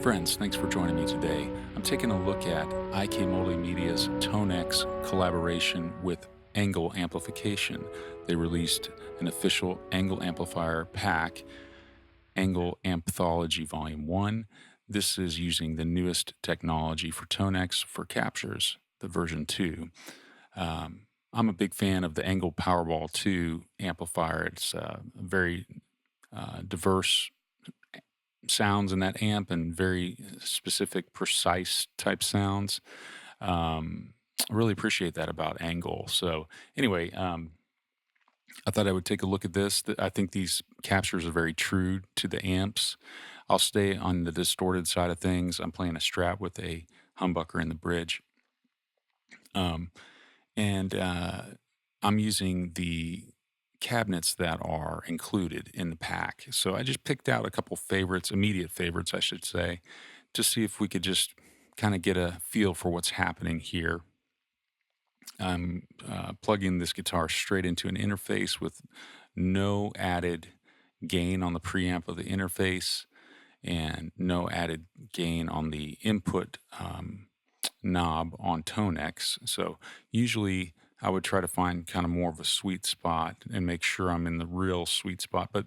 Friends, thanks for joining me today. I'm taking a look at IK Multimedia's TONEX collaboration with ENGL Amplification. They released an official ENGL amplifier pack, ENGL Ampthology Volume 1. This is using the newest technology for TONEX for captures, the version 2. I'm a big fan of the ENGL Powerball 2 amplifier. It's very diverse sounds in that amp and very specific, precise type sounds. I really appreciate that about ENGL. So anyway, I thought I would take a look at this. I think these captures are very true to the amps. I'll stay on the distorted side of things. I'm playing a Strat with a humbucker in the bridge. And I'm using the cabinets that are included in the pack. So I just picked out a couple favorites, immediate favorites, I should say, to see if we could just kind of get a feel for what's happening here. I'm plugging this guitar straight into an interface with no added gain on the preamp of the interface and no added gain on the input knob on TONEX. So usually I would try to find kind of more of a sweet spot and make sure I'm in the real sweet spot. But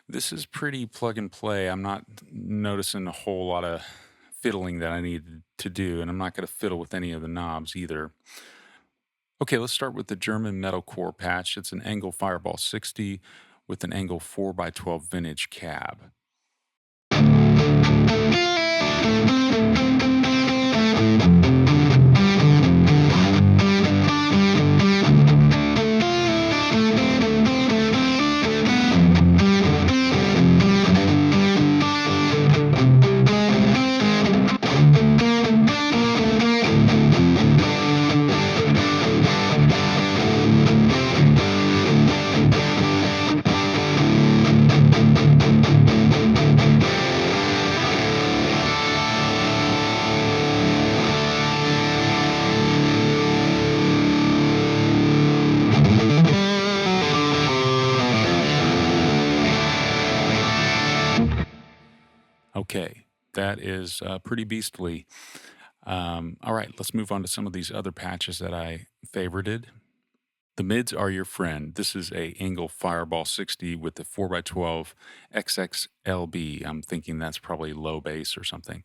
this is pretty plug and play. I'm not noticing a whole lot of fiddling that I need to do, and I'm not going to fiddle with any of the knobs either. Okay, let's start with the German metalcore patch. It's an ENGL Fireball 60 with an ENGL 4x12 vintage cab. Okay, that is pretty beastly. All right, let's move on to some of these other patches that I favorited. The mids are your friend. This is a ENGL Fireball 60 with the 4x12 XXLB. I'm thinking that's probably low bass or something.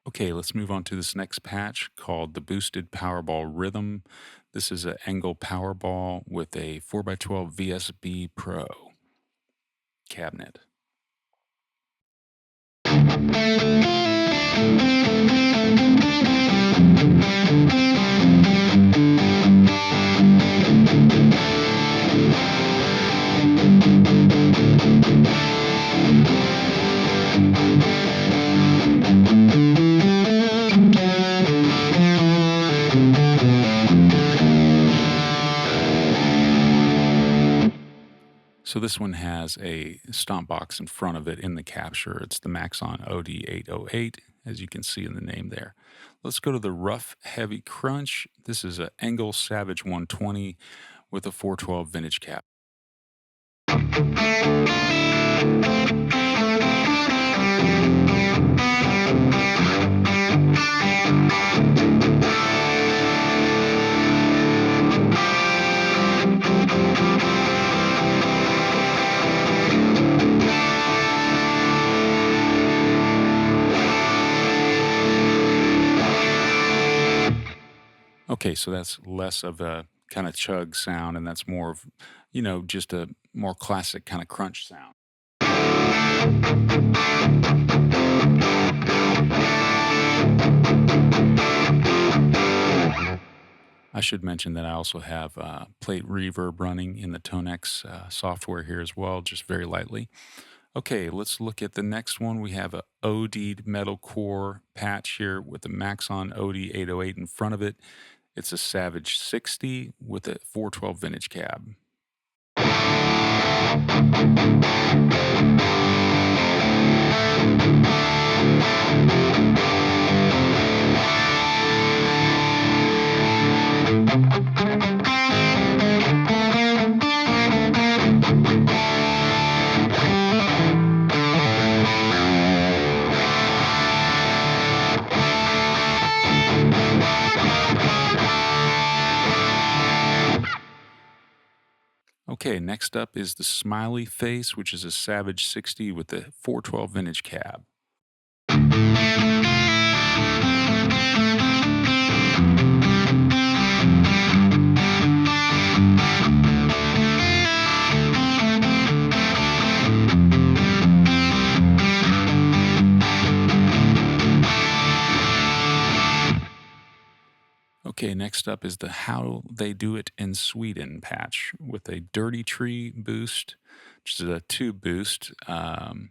Okay, let's move on to this next patch called the Boosted Powerball Rhythm. This is an ENGL Powerball with a 4x12 VSB Pro cabinet. So this one has a stomp box in front of it in the capture. It's the Maxon OD808, as you can see in the name there. Let's go to the Rough Heavy Crunch. This is an ENGL Savage 120 with a 412 vintage cap. Okay, so that's less of a kind of chug sound, and that's more of, just a more classic kind of crunch sound. I should mention that I also have plate reverb running in the TONEX software here as well, just very lightly. Okay, let's look at the next one. We have a OD'd metal core patch here with the Maxon OD 808 in front of it. It's a Savage 60 with a 412 vintage cab. Okay, next up is the Smiley Face, which is a Savage 60 with a 412 vintage cab. Okay, next up is the How They Do It in Sweden patch with a Dirty Tree boost, which is a tube boost from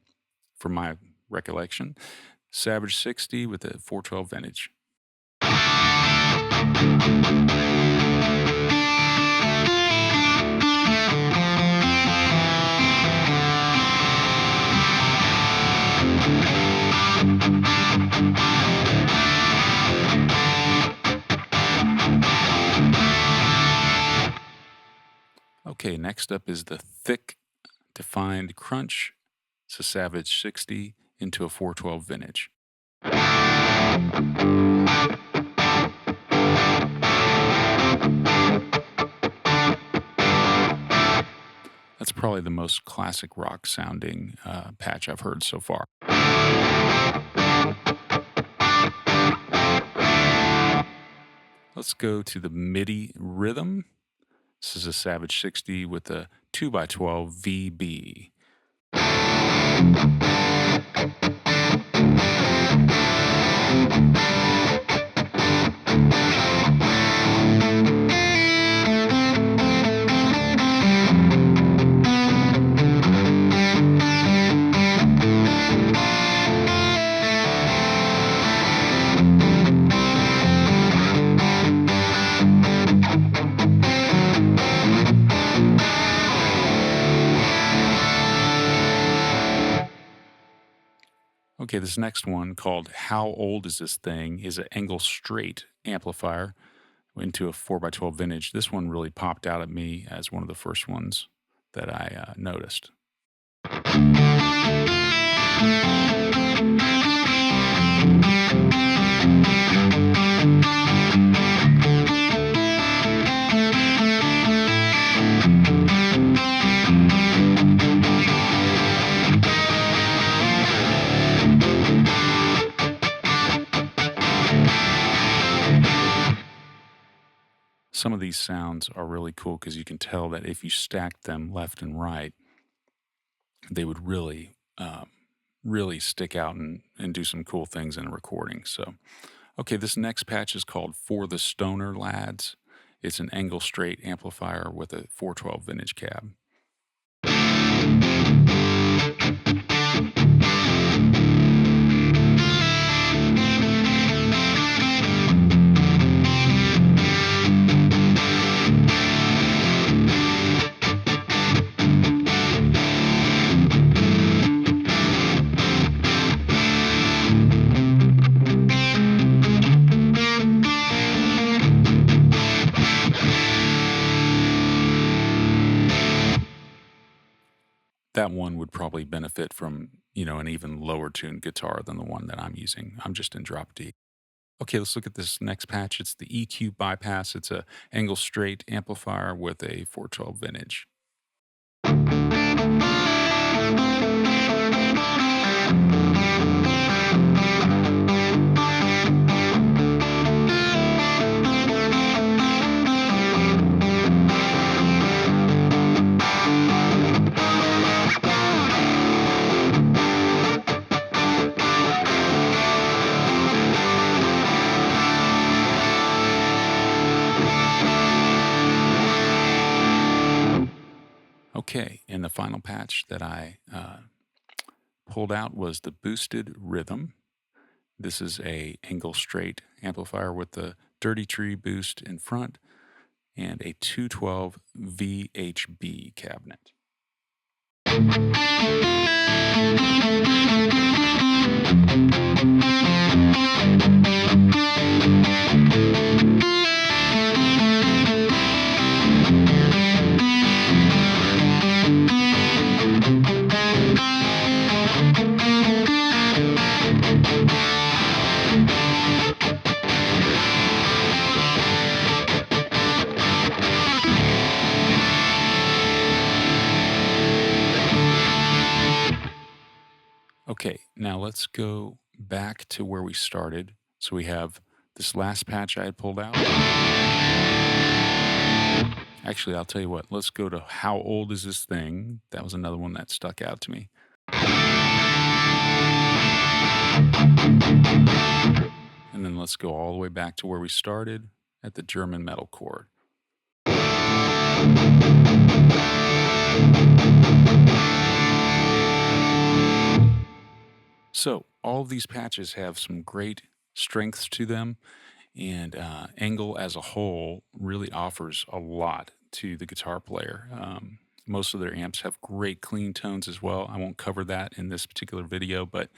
my recollection. Savage 60 with a 412 vintage. Okay, next up is the Thick Defined Crunch. It's a Savage 60 into a 412 vintage. That's probably the most classic rock sounding patch I've heard so far. Let's go to the MIDI Rhythm. This is a Savage 60 with a 2x12 VB. Okay, this next one called How Old Is This Thing is an ENGL Straight amplifier into a 4x12 vintage. This one really popped out at me as one of the first ones that I noticed. Some of these sounds are really cool because you can tell that if you stacked them left and right, they would really, really stick out and do some cool things in a recording. So, okay, this next patch is called For the Stoner Lads. It's an ENGL Straight amplifier with a 412 vintage cab. That one would probably benefit from, an even lower tuned guitar than the one that I'm using. I'm just in drop D. Okay, let's look at this next patch. It's the EQ Bypass. It's a ENGL Straight amplifier with a 412 vintage. Okay, and the final patch that I pulled out was the Boosted Rhythm. This is a ENGL straight amplifier with the Dirty Tree boost in front and a 212 VHB cabinet. Okay, now let's go back to where we started. So we have this last patch I had pulled out. Actually, I'll tell you what, let's go to How Old Is This Thing? That was another one that stuck out to me. And then let's go all the way back to where we started at the German metal chord. So all of these patches have some great strengths to them, and ENGL as a whole really offers a lot to the guitar player. Most of their amps have great clean tones as well. I won't cover that in this particular video, but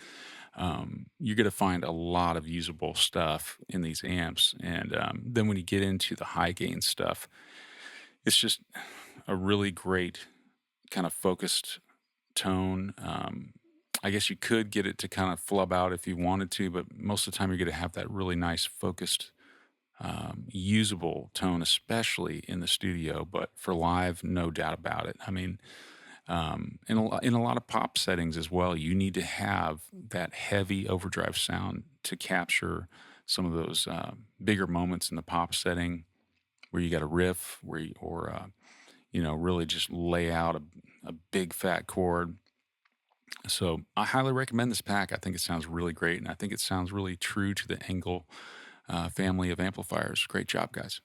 you're going to find a lot of usable stuff in these amps. And then when you get into the high gain stuff, it's just a really great kind of focused tone. I guess you could get it to kind of flub out if you wanted to, but most of the time you're going to have that really nice focused, usable tone, especially in the studio. But for live, no doubt about it. I mean, in a lot of pop settings as well, you need to have that heavy overdrive sound to capture some of those bigger moments in the pop setting where you got a riff, really just lay out a big fat chord. So I highly recommend this pack. I think it sounds really great, and I think it sounds really true to the ENGL family of amplifiers. Great job, guys.